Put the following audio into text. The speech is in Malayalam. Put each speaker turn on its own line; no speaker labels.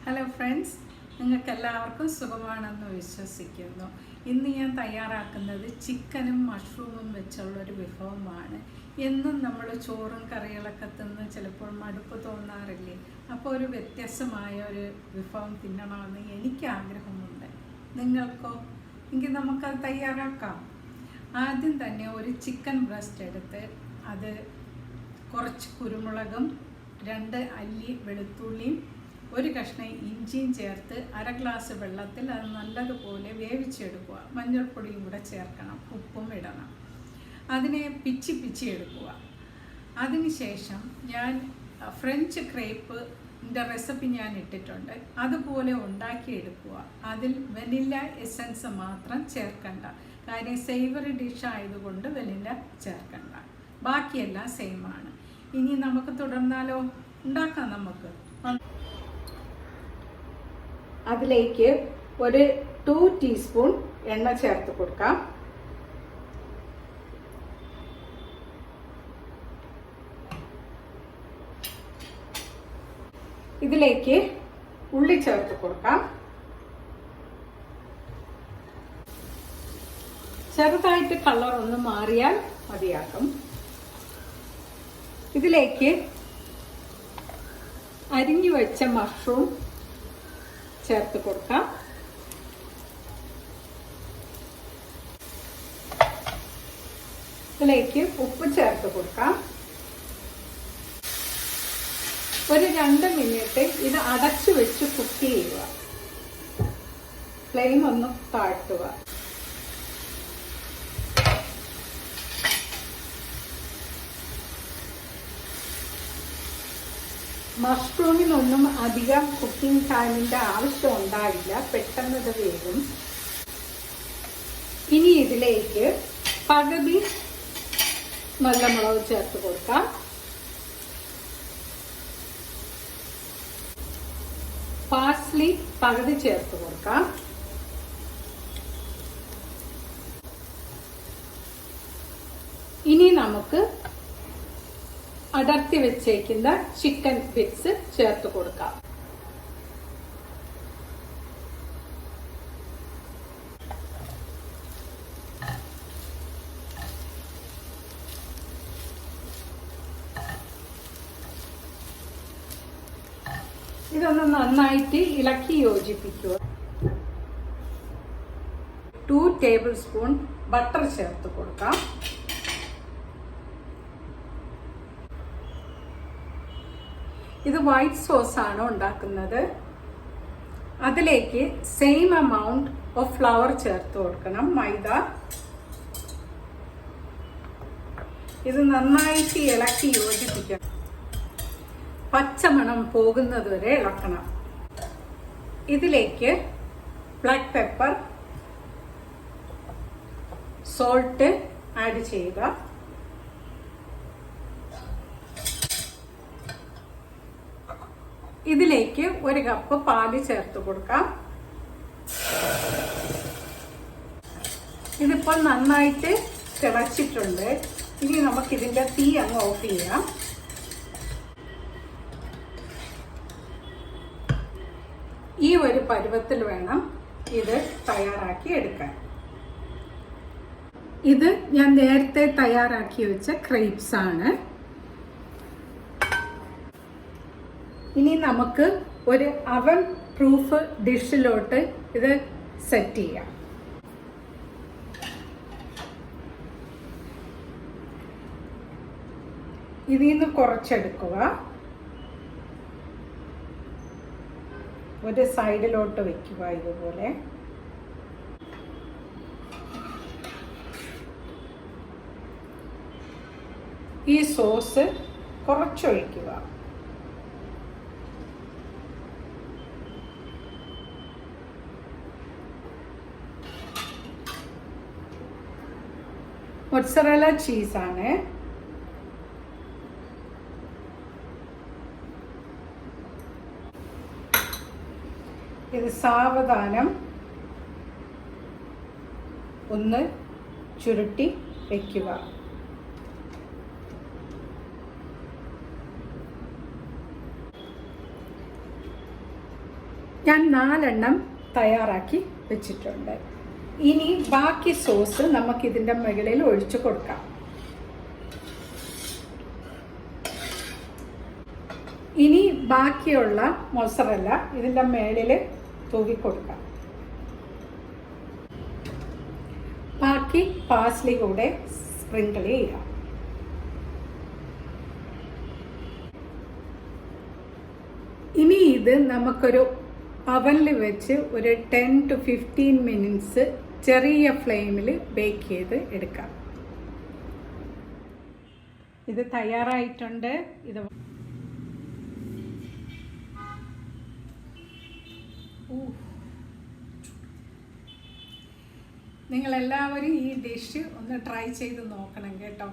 ഹലോ ഫ്രണ്ട്സ്, നിങ്ങൾക്കെല്ലാവർക്കും സുഖമാണെന്ന് വിശ്വസിക്കുന്നു. ഇന്ന് ഞാൻ തയ്യാറാക്കുന്നത് ചിക്കനും മഷ്റൂമും വെച്ചുള്ളൊരു വിഭവമാണ്. എന്നും നമ്മൾ ചോറും കറികളൊക്കെ തിന്ന് ചിലപ്പോൾ മടുപ്പ് തോന്നാറില്ലേ? അപ്പോൾ ഒരു വ്യത്യസ്തമായ ഒരു വിഭവം തിന്നണമെന്ന് എനിക്ക് ആഗ്രഹമുണ്ട്. നിങ്ങൾക്കോ? എങ്കിൽ നമുക്കത് തയ്യാറാക്കാം. ആദ്യം തന്നെ ഒരു ചിക്കൻ ബ്രസ്റ്റ് എടുത്ത് അത് കുറച്ച് കുരുമുളകും 2 അല്ലി വെളുത്തുള്ളിയും 1 കഷ്ണം ഇഞ്ചിയും ചേർത്ത് 1/2 ഗ്ലാസ് വെള്ളത്തിൽ അത് നല്ലതുപോലെ വേവിച്ചെടുക്കുക. മഞ്ഞൾപ്പൊടിയും കൂടെ ചേർക്കണം, ഉപ്പും ഇടണം. അതിനെ പിച്ചി എടുക്കുക. അതിനുശേഷം ഞാൻ ഫ്രഞ്ച് ക്രേപ്പിൻ്റെ റെസിപ്പി ഞാൻ ഇട്ടിട്ടുണ്ട്, അതുപോലെ ഉണ്ടാക്കിയെടുക്കുക. അതിൽ വെനില എസൻസ് മാത്രം ചേർക്കണ്ട, കാര്യം സേവറി ഡിഷ് ആയതുകൊണ്ട് വെനില ചേർക്കണ്ട. ബാക്കിയെല്ലാം സെയിമാണ്. ഇനി നമുക്ക് തുടർന്നാലോ? ഉണ്ടാക്കാം നമുക്ക്. അതിലേക്ക് ഒരു 2 ടീസ്പൂൺ എണ്ണ ചേർത്ത് കൊടുക്കാം. ഇതിലേക്ക് ഉള്ളി ചേർത്ത് കൊടുക്കാം. ചെറുതായിട്ട് കളർ ഒന്ന് മാറിയാൽ മതിയാക്കും. ഇതിലേക്ക് അരിഞ്ഞു വെച്ച മഷ്റൂം ചേർത്ത് കൊടുക്കാം. ഇതിലേക്ക് ഉപ്പ് ചേർത്ത് കൊടുക്കാം. ഒരു 2 മിനിറ്റ് ഇത് അടച്ചു വെച്ച് കുക്ക് ചെയ്യുക. ഫ്ലെയിം ഒന്ന് താഴ്ത്തുക. മഷ്റൂമിനൊന്നും അധികം കുക്കിംഗ് ടൈമിൻ്റെ ആവശ്യം ഉണ്ടാവില്ല, പെട്ടെന്ന് ഇത് വേകും. ഇനി ഇതിലേക്ക് പകുതി നല്ല മുളക് ചേർത്ത് കൊടുക്കാം. പാഴ്സ്ലി പകുതി ചേർത്ത് കൊടുക്കാം. ഇനി നമുക്ക് അടർത്തി വെച്ചേക്കുന്ന ചിക്കൻ ബിറ്റ്സ് ചേർത്ത് കൊടുക്കാം. ഇതൊന്ന് നന്നായിട്ട് ഇളക്കി യോജിപ്പിക്കുക. 2 ടേബിൾ സ്പൂൺ ബട്ടർ ചേർത്ത് കൊടുക്കാം. ഇത് വൈറ്റ് സോസ് ആണ് ഉണ്ടാക്കുന്നത്. അതിലേക്ക് സെയിം amount ഓഫ് ഫ്ലവർ ചേർത്ത് കൊടുക്കണം, മൈദ. ഇത് നന്നായിട്ട് ഇളക്കി യോജിപ്പിക്കണം. പച്ചമണം പോകുന്നത് വരെ ഇളക്കണം. ഇതിലേക്ക് ബ്ലാക്ക് പെപ്പർ, സോൾട്ട് ആഡ് ചെയ്യുക. ഇതിലേക്ക് 1 കപ്പ് പാല് ചേർത്ത് കൊടുക്കാം. ഇതിപ്പോൾ നന്നായിട്ട് തിളച്ചിട്ടുണ്ട്. ഇനി നമുക്കിതിൻ്റെ തീ അങ്ങ് ഓഫ് ചെയ്യാം. ഈ ഒരു പരുവത്തിൽ വേണം ഇത് തയ്യാറാക്കി എടുക്കാൻ. ഇത് ഞാൻ നേരത്തെ തയ്യാറാക്കി വെച്ച ക്രേപ്സ് ആണ്. ഇനി നമുക്ക് ഒരു അവൻ പ്രൂഫ് ഡിഷിലോട്ട് ഇത് സെറ്റ് ചെയ്യാം. ഇതിൽ നിന്ന് കുറച്ചെടുക്കുക. ഒരു സൈഡിലോട്ട് വെക്കുക. ഇതുപോലെ ഈ സോസ് കുറച്ചൊഴിക്കുക. മൊസറല്ല ചീസാണ്. ഇത് സാവധാനം ഒന്ന് ചുരുട്ടി വയ്ക്കുക. ഞാൻ 4 തയ്യാറാക്കി വെച്ചിട്ടുണ്ട്. ഇനി ബാക്കി സോസ് നമുക്കിതിൻ്റെ മുകളിൽ ഒഴിച്ചു കൊടുക്കാം. ഇനി ബാക്കിയുള്ള മൊസറല്ല ഇതിൻ്റെ മേളിൽ തൂവി കൊടുക്കാം. ബാക്കി പാസ്ലി കൂടെ സ്പ്രിങ്കിൾ ചെയ്യാം. ഇനി ഇത് നമുക്കൊരു അവനിൽ വെച്ച് ഒരു 10 to 15 മിനിറ്റ്സ് ചെറിയ ഫ്ലെയിമിൽ ബേക്ക് ചെയ്ത് എടുക്കാം. ഇത് തയ്യാറായിട്ടുണ്ട്. ഇത് നിങ്ങളെല്ലാവരും ഈ ഡിഷ് ഒന്ന് ട്രൈ ചെയ്ത് നോക്കണം കേട്ടോ.